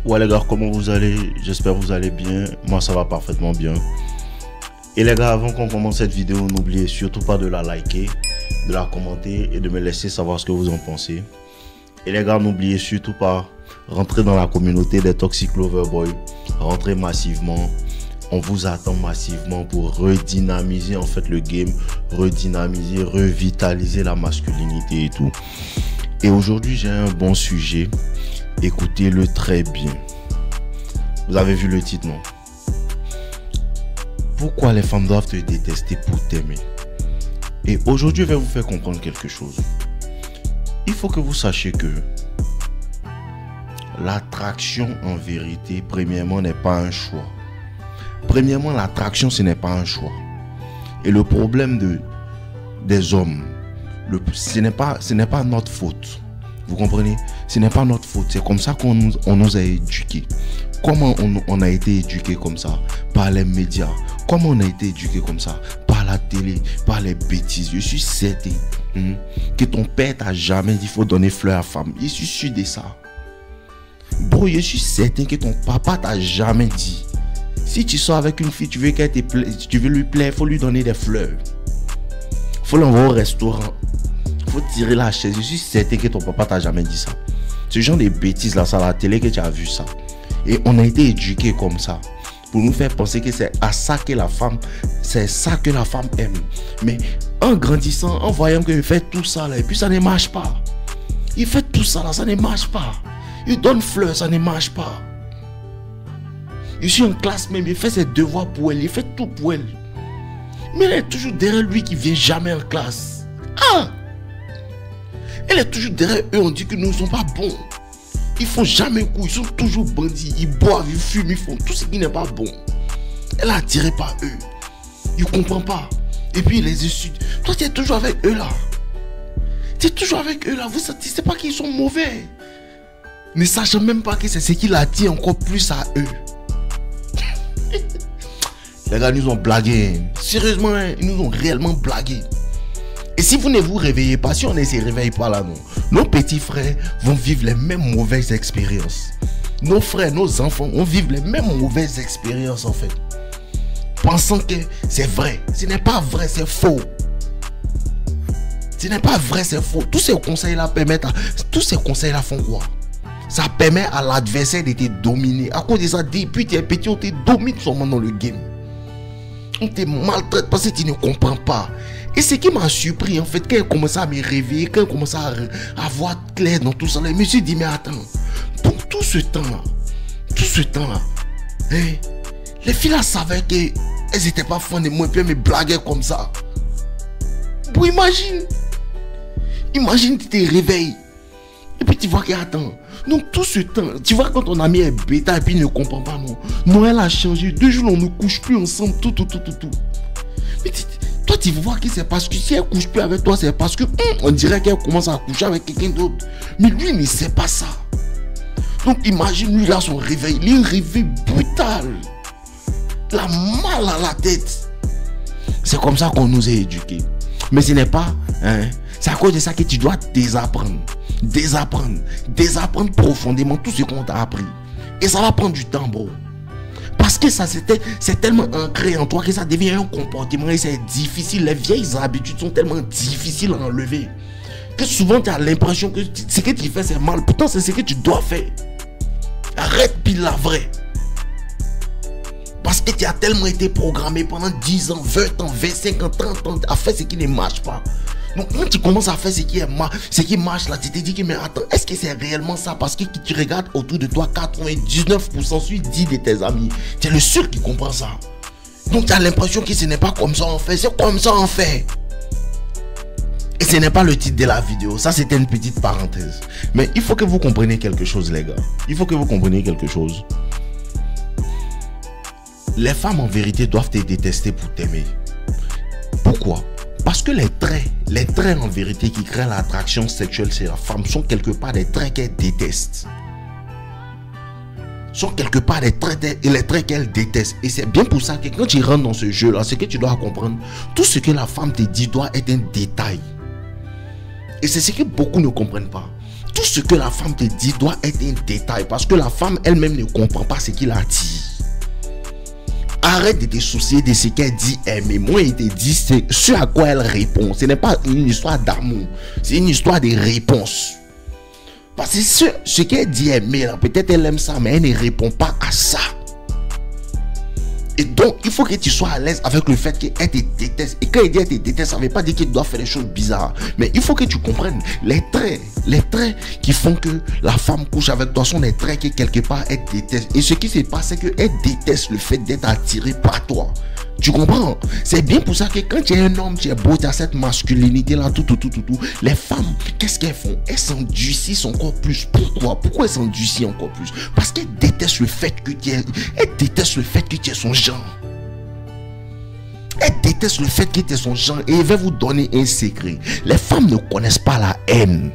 Ouais les gars, comment vous allez? J'espère que vous allez bien. Moi ça va parfaitement bien. Et les gars, avant qu'on commence cette vidéo, n'oubliez surtout pas de la liker, de la commenter et de me laisser savoir ce que vous en pensez. Et les gars, n'oubliez surtout pas, rentrez dans la communauté des Toxic Loverboy. Rentrez massivement. On vous attend massivement pour redynamiser en fait le game, redynamiser, revitaliser la masculinité et tout. Et aujourd'hui, j'ai un bon sujet. Écoutez-le très bien. Vous avez vu le titre, non? Pourquoi les femmes doivent te détester pour t'aimer? Et aujourd'hui, je vais vous faire comprendre quelque chose. Il faut que vous sachiez que l'attraction en vérité, premièrement, n'est pas un choix. Premièrement, l'attraction, ce n'est pas un choix. Et le problème des hommes, ce n'est pas notre faute. Vous comprenez? Ce n'est pas notre faute. C'est comme ça qu'on nous a éduqués. Comment on a été éduqués comme ça? Par les médias. Comment on a été éduqués comme ça? Par la télé, par les bêtises. Je suis certain que ton père t'a jamais dit qu'il faut donner fleurs à femme. Je suis sûr de ça. Bro, je suis certain que ton papa t'a jamais dit. Si tu sors avec une fille, tu veux qu'elle te plaise, tu veux lui plaire, il faut lui donner des fleurs. Il faut l'envoyer au restaurant. Il faut tirer la chaise. Je suis certain que ton papa t'a jamais dit ça. Ce genre de bêtises là, c'est à la télé que tu as vu ça. Et on a été éduqués comme ça. Pour nous faire penser que c'est à ça que la femme, c'est ça que la femme aime. Mais en grandissant, en voyant qu'il fait tout ça là, et puis ça ne marche pas. Il fait tout ça là, ça ne marche pas. Il donne fleurs, ça ne marche pas. Je suis en classe même, il fait ses devoirs pour elle, il fait tout pour elle. Mais elle est toujours derrière lui qui vient jamais en classe. Ah! Elle est toujours derrière eux, on dit que nous ne sommes pas bons. Ils font jamais coup, ils sont toujours bandits, ils boivent, ils fument, ils font tout ce qui n'est pas bon. Elle est attirée par eux. Ils ne comprennent pas. Et puis les études. Toi tu es toujours avec eux là. Tu es toujours avec eux là. Vous ne savez pas qu'ils sont mauvais. Ne sachant même pas que c'est ce qui l'attire encore plus à eux. Les gars nous ont blagué. Sérieusement, ils nous ont réellement blagué. Et si vous ne vous réveillez pas, si on ne se réveille pas là, non, nos petits frères vont vivre les mêmes mauvaises expériences. Nos frères, nos enfants vont vivre les mêmes mauvaises expériences en fait. Pensant que c'est vrai. Ce n'est pas vrai, c'est faux. Ce n'est pas vrai, c'est faux. Tous ces conseils-là permettent tous ces conseils-là font quoi? Ça permet à l'adversaire de te dominer. À cause de ça, depuis tu es petit, on te domine seulement dans le game. On te maltraite parce que tu ne comprends pas. Et ce qui m'a surpris en fait, quand elle commençait à me réveiller, quand elle commençait à voir clair dans tout ça, je me suis dit, mais attends, pour tout ce temps-là, hein, les filles là savaient qu'elles n'étaient pas fans de moi et puis elles me blaguaient comme ça. Bon, imagine, tu te réveilles et puis tu vois que, attends, donc tout ce temps, tu vois quand ton ami est bêta et puis il ne comprend pas, non, elle a changé, 2 jours on ne couche plus ensemble, tout. Mais toi tu vois que c'est parce que si elle couche plus avec toi, c'est parce que on dirait qu'elle commence à coucher avec quelqu'un d'autre. Mais lui il ne sait pas ça. Donc imagine lui là son réveil, il est un réveil brutal. La mal à la tête. C'est comme ça qu'on nous a éduqués. Mais ce n'est pas, c'est à cause de ça que tu dois désapprendre profondément tout ce qu'on t'a appris. Et ça va prendre du temps, bro. Parce que ça c'est tellement ancré en toi que ça devient un comportement et c'est difficile. Les vieilles habitudes sont tellement difficiles à enlever que souvent tu as l'impression que ce que tu fais c'est mal. Pourtant c'est ce que tu dois faire. Arrête pile la vraie. Parce que tu as tellement été programmé pendant 10 ans, 20 ans, 25 ans, 30 ans à faire ce qui ne marche pas. Donc quand tu commences à faire ce qui marche là, tu te dis que mais attends, est-ce que c'est réellement ça? Parce que tu regardes autour de toi, 99% sur 10 de tes amis, tu es le seul qui comprend ça. Donc tu as l'impression que ce n'est pas comme ça en fait, c'est comme ça en fait. Et ce n'est pas le titre de la vidéo, ça c'était une petite parenthèse. Mais il faut que vous compreniez quelque chose les gars. Il faut que vous compreniez quelque chose. Les femmes en vérité doivent te détester pour t'aimer. Pourquoi? Parce que les traits en vérité qui créent l'attraction sexuelle chez la femme sont quelque part des traits qu'elle déteste. Sont quelque part les traits qu'elle déteste. Et c'est bien pour ça que quand tu rentres dans ce jeu-là, c'est que tu dois comprendre, tout ce que la femme te dit doit être un détail. Et c'est ce que beaucoup ne comprennent pas. Tout ce que la femme te dit doit être un détail parce que la femme elle-même ne comprend pas ce qui l'attire. Arrête de te soucier de ce qu'elle dit aimer. Moi, il te dit c'est ce à quoi elle répond. Ce n'est pas une histoire d'amour, c'est une histoire de réponse. Parce que ce qu'elle dit aimer, peut-être elle aime ça, mais elle ne répond pas à ça. Et donc, il faut que tu sois à l'aise avec le fait qu'elle te déteste. Et quand elle dit elle te déteste, ça ne veut pas dire qu'elle doit faire des choses bizarres. Mais il faut que tu comprennes les traits qui font que la femme couche avec toi sont des traits que quelque part elle déteste. Et ce qui se passe, c'est qu'elle déteste le fait d'être attirée par toi. Tu comprends? C'est bien pour ça que quand tu es un homme, tu es beau, tu as cette masculinité-là, tout. Les femmes, qu'est-ce qu'elles font? Elles s'endurcissent encore plus. Pourquoi elles s'endurcissent encore plus? Parce qu'elles détestent le fait que tu es son genre. Elles détestent le fait que tu es son genre. Et je vais vous donner un secret. Les femmes ne connaissent pas la haine.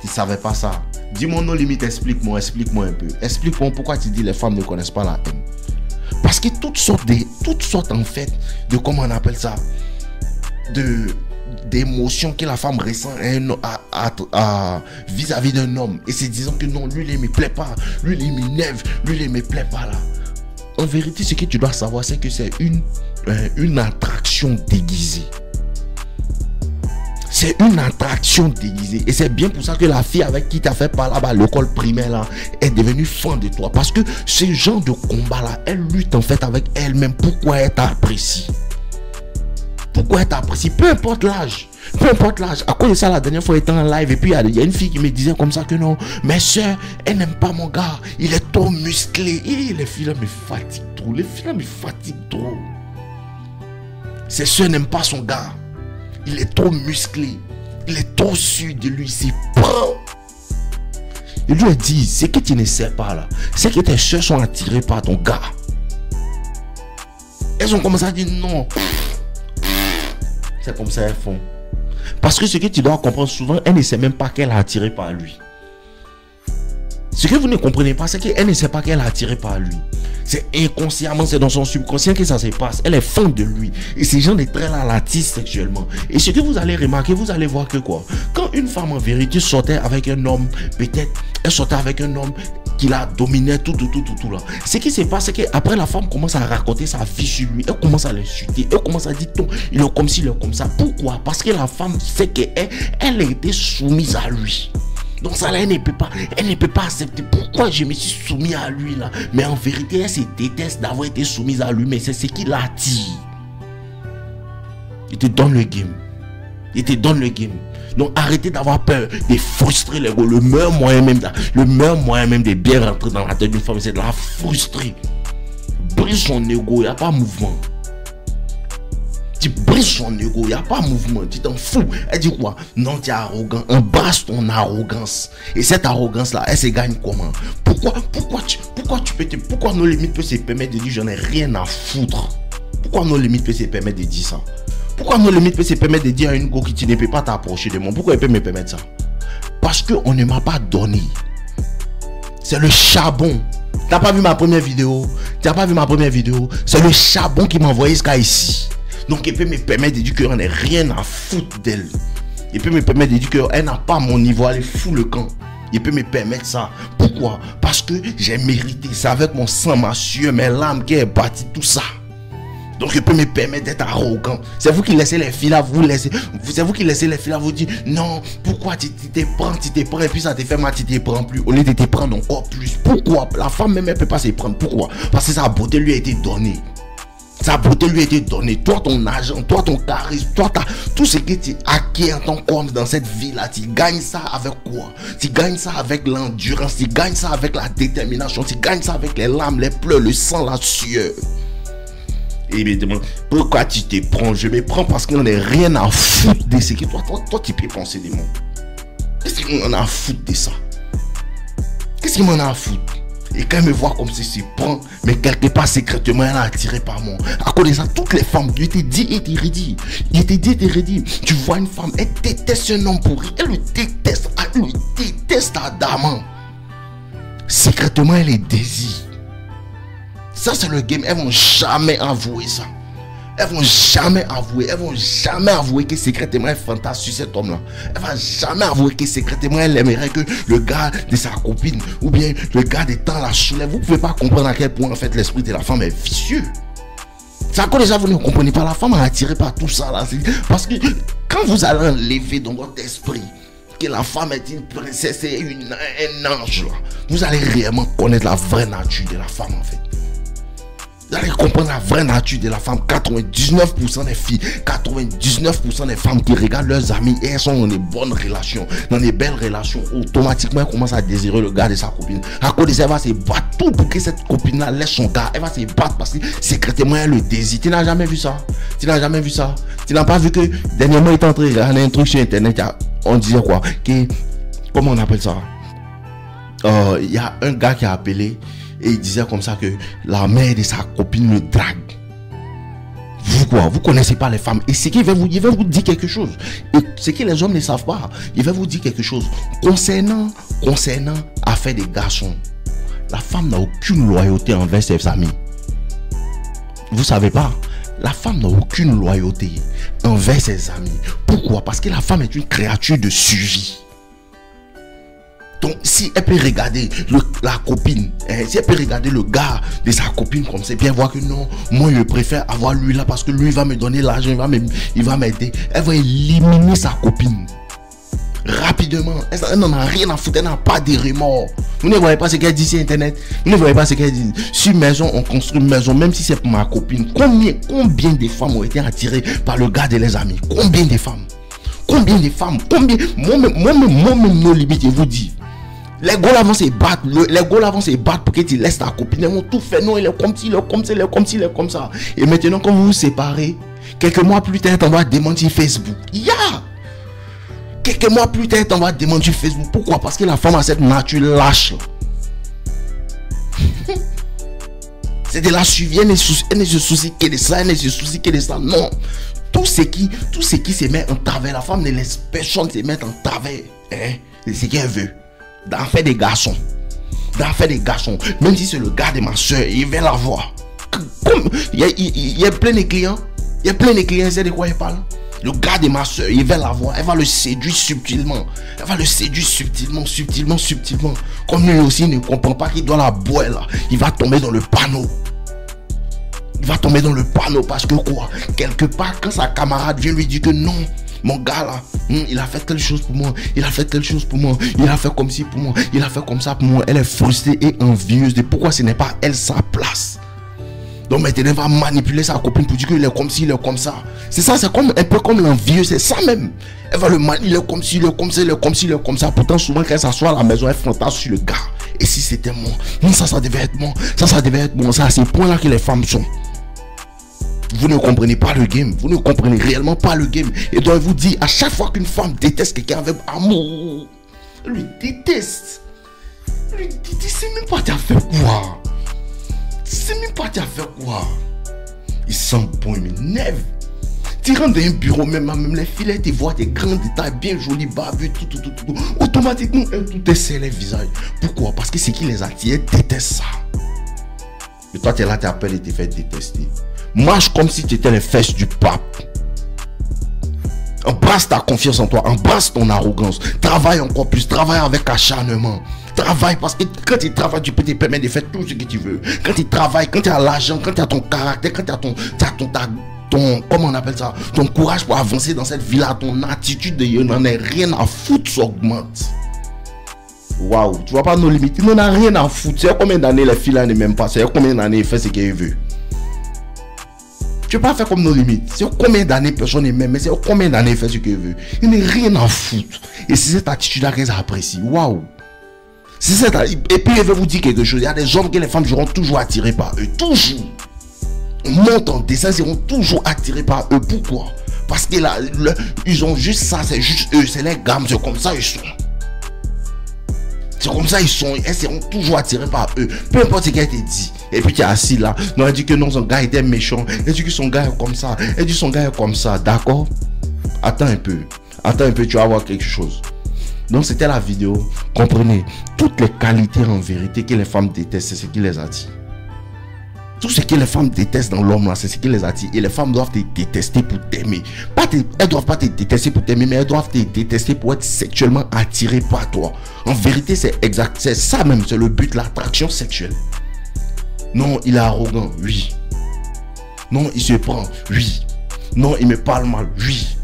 Tu ne savais pas ça? Dis-moi nos limites, explique-moi un peu. Explique-moi pourquoi tu dis les femmes ne connaissent pas la haine. Parce que toutes sortes en fait de, comment on appelle ça, d'émotions que la femme ressent vis-à-vis d'un homme. Et c'est disant que non, lui il me plaît pas, lui il m'énerve, lui il me plaît pas là. En vérité, ce que tu dois savoir, c'est que c'est une attraction déguisée. C'est une attraction déguisée. Et c'est bien pour ça que la fille avec qui tu as fait par là-bas, l'école primaire là, est devenue fan de toi. Parce que ce genre de combat là, elle lutte en fait avec elle-même. Pourquoi elle t'apprécie? Pourquoi elle t'apprécie? Peu importe l'âge. Peu importe l'âge. À cause de ça, la dernière fois, j'étais en live. Et puis, il y a une fille qui me disait comme ça que non. Mes soeurs, elles n'aiment pas mon gars. Il est trop musclé. Et les filles là me fatiguent trop. Les filles là me fatiguent trop. Ses soeurs n'aiment pas son gars. Il est trop musclé. Il est trop sûr de lui. C'est prend. Il lui a dit, ce que tu ne sais pas là, c'est que tes soeurs sont attirées par ton gars. Elles ont commencé à dire non. C'est comme ça elles font. Parce que ce que tu dois comprendre souvent, elle ne sait même pas qu'elle est attirée par lui. Ce que vous ne comprenez pas, c'est qu'elle ne sait pas qu'elle est attirée par lui. C'est inconsciemment, c'est dans son subconscient que ça se passe. Elle est fan de lui. Et ces gens de traits là l'attisent sexuellement. Et ce que vous allez remarquer, vous allez voir que quoi? Quand une femme en vérité sortait avec un homme, peut-être, elle sortait avec un homme qui la dominait, tout là. Ce qui se passe, c'est qu'après la femme commence à raconter sa vie sur lui. Elle commence à l'insulter. Elle commence à dire, il est comme ci, il est comme ça. Pourquoi? Parce que la femme sait qu'elle a été soumise à lui. Donc ça là, elle ne peut pas accepter. Pourquoi je me suis soumis à lui là? Mais en vérité, elle se déteste d'avoir été soumise à lui. Mais c'est ce qui l'attire. Il te donne le game. Il te donne le game. Donc arrêtez d'avoir peur de frustrer l'ego. Le meilleur moyen même de bien rentrer dans la tête d'une femme, c'est de la frustrer. Brise son ego, il n'y a pas mouvement. Tu brises son ego, il n'y a pas mouvement, tu t'en fous. Elle dit quoi? Non, tu es arrogant. Embrasse ton arrogance. Et cette arrogance-là, elle se gagne comment? Pourquoi nos limites peuvent se permettre de dire j'en ai rien à foutre? Pourquoi nos limites peuvent se permettre de dire ça? Pourquoi nos limites peuvent se permettre de dire à une go qui tu ne peux pas t'approcher de moi? Pourquoi elle peut me permettre ça? Parce qu'on ne m'a pas donné. C'est le charbon. T'as pas vu ma première vidéo? C'est le charbon qui m'a envoyé jusqu'à ici. Donc, il peut me permettre de dire qu'on n'a rien à foutre d'elle. Il peut me permettre de dire qu'elle n'a pas mon niveau, elle fout le camp. Il peut me permettre ça. Pourquoi? Parce que j'ai mérité. C'est avec mon sang, ma sueur, mes larmes qui est bâti tout ça. Donc, il peut me permettre d'être arrogant. C'est vous qui laissez les filles là, c'est vous qui laissez les filles là vous dire non, pourquoi tu te prends, et puis ça te fait mal, tu te prends plus. Au lieu de te prendre encore plus. Pourquoi? La femme même, elle ne peut pas se prendre. Pourquoi? Parce que sa beauté lui a été donnée. Sa beauté lui a été donnée. Toi, ton argent, toi, ton charisme, toi, tout ce que tu acquiers en tant qu'homme dans cette vie-là, tu gagnes ça avec quoi? Tu gagnes ça avec l'endurance, tu gagnes ça avec la détermination, tu gagnes ça avec les larmes, les pleurs, le sang, la sueur. Et il me demande, pourquoi tu te prends? Je me prends parce qu'on n'a rien à foutre de ce que toi, tu peux penser de moi. Qu'est-ce qu'on en a à foutre de ça? Qu'est-ce qu'il m'en a à foutre? Et quand elle me voit comme ceci, prend, mais quelque part secrètement, elle est attirée par moi. À cause de ça, toutes les femmes, il te dit et te redit. Il te dit et te redit. Tu vois une femme, elle déteste un homme pourri. Elle le déteste ardemment. Secrètement, elle les désire. Ça, c'est le game. Elles vont jamais avouer ça. Elles vont jamais avouer que secrètement elle fantasme sur cet homme-là. Elle va jamais avouer que secrètement elle aimerait que le gars de sa copine ou bien le gars des temps la soulève. Vous pouvez pas comprendre à quel point en fait l'esprit de la femme est vicieux. C'est encore déjà vous ne comprenez pas, la femme est attirée par tout ça là. Parce que quand vous allez enlever dans votre esprit que la femme est une princesse et un ange là, vous allez réellement connaître la vraie nature de la femme en fait. Vous allez comprendre la vraie nature de la femme. 99% des filles, 99% des femmes qui regardent leurs amis et elles sont dans des bonnes relations, dans des belles relations, automatiquement elles commencent à désirer le gars de sa copine. À cause de ça, elle va se battre tout pour que cette copine-là laisse son gars. Elle va se battre parce que secrètement elle le désire. Tu n'as jamais vu ça? Tu n'as jamais vu ça? Tu n'as pas vu que dernièrement il est en train de regarder un truc sur internet, on disait quoi? Comment on appelle ça? Il y a un gars qui a appelé. Et il disait comme ça que la mère de sa copine le drague. Vous connaissez pas les femmes. Et ce qu'il va vous dire quelque chose. Et ce que les hommes ne savent pas, il va vous dire quelque chose. Concernant affaire des garçons, la femme n'a aucune loyauté envers ses amis. Vous savez pas? La femme n'a aucune loyauté envers ses amis. Pourquoi? Parce que la femme est une créature de suivi. Donc, si elle peut regarder la copine, si elle peut regarder le gars de sa copine comme ça, bien voir que non, moi je préfère avoir lui là parce que lui va me donner l'argent, il va m'aider. Elle va éliminer sa copine rapidement. Elle n'en a rien à foutre, elle n'a pas de remords. Vous ne voyez pas ce qu'elle dit sur internet. Vous ne voyez pas ce qu'elle dit. Sur maison, on construit une maison, même si c'est pour ma copine. Combien de femmes ont été attirées par le gars de leurs amis? Combien de femmes? Combien de femmes? Moi-même, nos limites, je vous dis. Les gars vont se battre pour que tu laisses ta copine. Ils vont tout faire. Non, il est comme ci, il est comme ça, il est comme ci, il est comme ça. Et maintenant, quand vous vous séparez, quelques mois plus tard, on va démentir Facebook. Quelques mois plus tard, on va démentir Facebook. Pourquoi? Parce que la femme a cette nature lâche. C'est de la suivi. Elle ne se soucie que de ça. Elle ne se soucie que de ça. Non. Tout ce qui se met en travers, la femme ne laisse personne se mettre en travers. C'est ce qu'elle veut. D'en faire des garçons. Même si c'est le gars de ma soeur, il va l'avoir. Il y a plein de clients. C'est de quoi il parle. Le gars de ma soeur, il va l'avoir. Elle va le séduire subtilement. Subtilement. Comme lui aussi, il ne comprend pas qu'il doit la boire là. Il va tomber dans le panneau. Parce que quoi? Quelque part, quand sa camarade vient lui dire que non, mon gars là, il a fait telle chose pour moi, il a fait comme ci pour moi, il a fait comme ça pour moi. Elle est frustrée et envieuse de pourquoi ce n'est pas elle sa place. Donc maintenant elle va manipuler sa copine pour dire qu'il est comme ci, il est comme ça. C'est ça, c'est comme un peu comme l'envieux, c'est ça même. Elle va le manipuler comme ci, il est comme ça, il est comme ça. Pourtant souvent quand elle s'assoit à la maison, elle fantasme sur le gars. Et si c'était moi, ça devait être moi, ça devait être moi. C'est à ce point là que les femmes sont. Vous ne comprenez pas le game. Vous ne comprenez réellement pas le game. Et donc, elle vous dit, à chaque fois qu'une femme déteste quelqu'un avec amour, elle lui déteste. C'est même pas t'as fait quoi? Il sent bon, il m'énerve. Tu rentres dans un bureau, même les filles, tu vois des grands détails, bien jolis, barbus, tout. Automatiquement, tout est scellé le visage. Pourquoi? Parce que ce qui les attire, elles détestent ça. Et toi, tu es là, tu appelles et tu fais détester. Marche comme si tu étais les fesses du pape. Embrasse ta confiance en toi. Embrasse ton arrogance. Travaille encore plus. Travaille avec acharnement. Travaille parce que quand tu travailles, tu peux te permettre de faire tout ce que tu veux. Quand tu travailles, quand tu as l'argent, quand tu as ton caractère, quand tu as ton comment on appelle ça, ton courage pour avancer dans cette vie-là, ton attitude de il n'en est rien à foutre s'augmente. Waouh, tu vois pas nos limites. Il n'en a rien à foutre. C'est combien d'années les filles là ne m'aiment pas. C'est combien d'années il fait ce qu'il veut. Tu ne peux pas faire comme nos limites. C'est combien d'années personne ne m'aime, mais c'est combien d'années il fait ce qu'il veut. Il n'a rien à foutre. Et c'est cette attitude-là qu'elles apprécient. Waouh. Et puis, je vais vous dire quelque chose. Il y a des hommes que les femmes seront toujours attirées par eux. Toujours. Montent en dessin, seront toujours attirés par eux. Pourquoi? Parce que là, ils ont juste ça. C'est juste eux. C'est les gammes. C'est comme ça ils sont. C'est comme ça ils sont. Elles seront toujours attirées par eux. Peu importe ce qu'elle te dit. Et puis tu es assis là. Non, elle dit que non, son gars était méchant. Elle dit que son gars est comme ça. Elle dit que son gars est comme ça. D'accord? Attends un peu, tu vas voir quelque chose. Donc c'était la vidéo. Comprenez, toutes les qualités en vérité que les femmes détestent, c'est ce qui les attire. Tout ce que les femmes détestent dans l'homme là, c'est ce qui les attire. Et les femmes doivent te détester pour t'aimer. Elles doivent pas te détester pour t'aimer, mais elles doivent te détester pour être sexuellement attirées par toi. En vérité, c'est exact. C'est ça même, c'est le but, l'attraction sexuelle. Non, il est arrogant, oui. Non, il se prend, oui. Non, il me parle mal, oui.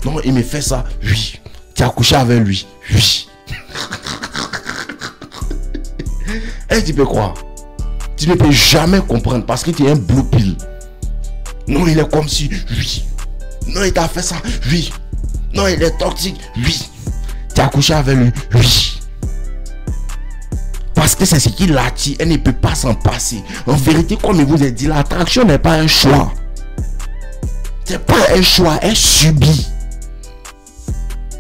Non, il me fait ça, oui. Tu as couché avec lui, oui. Et tu peux croire? Tu ne peux jamais comprendre parce que tu es un blue pill. Non, il est comme si, oui. Non, il t'a fait ça, oui. Non, il est toxique, oui. Tu as couché avec lui, oui. Parce que c'est ce qui l'attire, elle ne peut pas s'en passer. En vérité, comme je vous ai dit, l'attraction n'est pas un choix. C'est pas un choix, elle subit.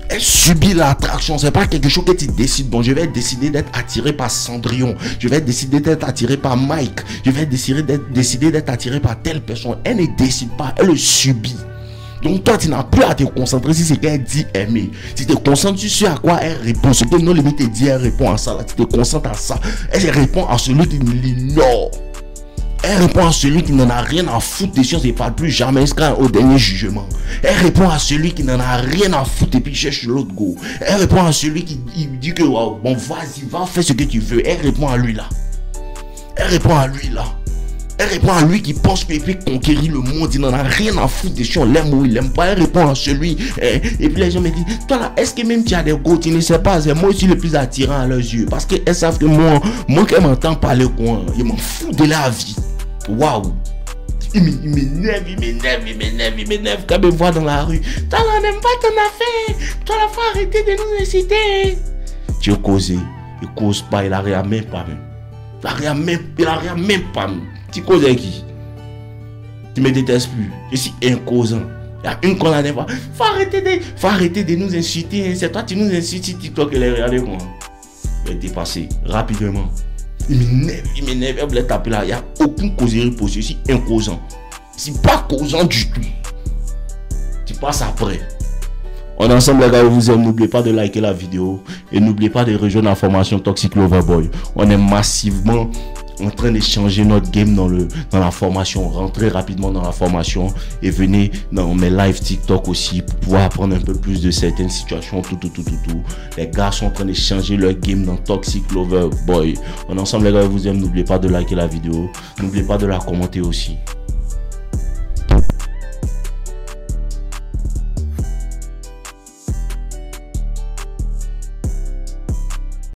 Elle subit l'attraction. C'est pas quelque chose que tu décides. Bon, je vais décider d'être attiré par Cendrillon. Je vais décider d'être attiré par Mike. Je vais décider d'être attiré par telle personne. Elle ne décide pas, elle le subit. Donc toi, tu n'as plus à te concentrer sur ce qu'elle dit aimer. Tu te concentres sur à quoi elle répond. Ce que nos limites te dit, elle répond à ça. Là, tu te concentres à ça. Elle répond à celui qui l'ignore. Elle répond à celui qui n'en a rien à foutre des choses et ne parle plus jamais jusqu'au dernier jugement. Elle répond à celui qui n'en a rien à foutre et puis cherche l'autre go. Elle répond à celui qui dit que oh, bon vas-y, va faire ce que tu veux. Elle répond à lui là. Elle répond à lui là. Elle répond à lui qui pense qu'il peut conquérir le monde. Il n'en a rien à foutre des choses. On l'aime ou il l'aime pas. Elle répond à celui. Et puis les gens me disent, toi là, est-ce que même tu as des go, tu ne sais pas. C'est moi aussi le plus attirant à leurs yeux. Parce qu'elles savent que moi qu'elle m'entend parler quoi. Je m'en fous de la vie. Waouh. Il m'énerve quand il me voit dans la rue. Toi là, n'aime pas ton affaire. Toi là, faut arrêter de nous inciter. Tu as causé. Il cause pas, il a rien même pas même. Il a rien même pas même. Tu causes avec qui? Tu me détestes plus. Je suis incausant. Il y a une qu'on a des fois. Faut arrêter de nous inciter. C'est toi qui nous incites sur TikTok et les regarder moi. Il est dépassé rapidement. Il m'énerve, il me taper là. Il n'y a aucune causerie possible. Je suis incausant. Je suis pas causant du tout. Tu passes après. On est ensemble les gars, je vous aime. N'oubliez pas de liker la vidéo. Et n'oubliez pas de rejoindre la formation Toxic Lover Boy. On est massivement en train de changer notre game dans la formation. Rentrez rapidement dans la formation et venez dans mes live TikTok aussi pour pouvoir apprendre un peu plus de certaines situations. Tout. Les gars sont en train de changer leur game dans Toxic Lover Boy. On est ensemble les gars, je vous aime. N'oubliez pas de liker la vidéo. N'oubliez pas de la commenter aussi.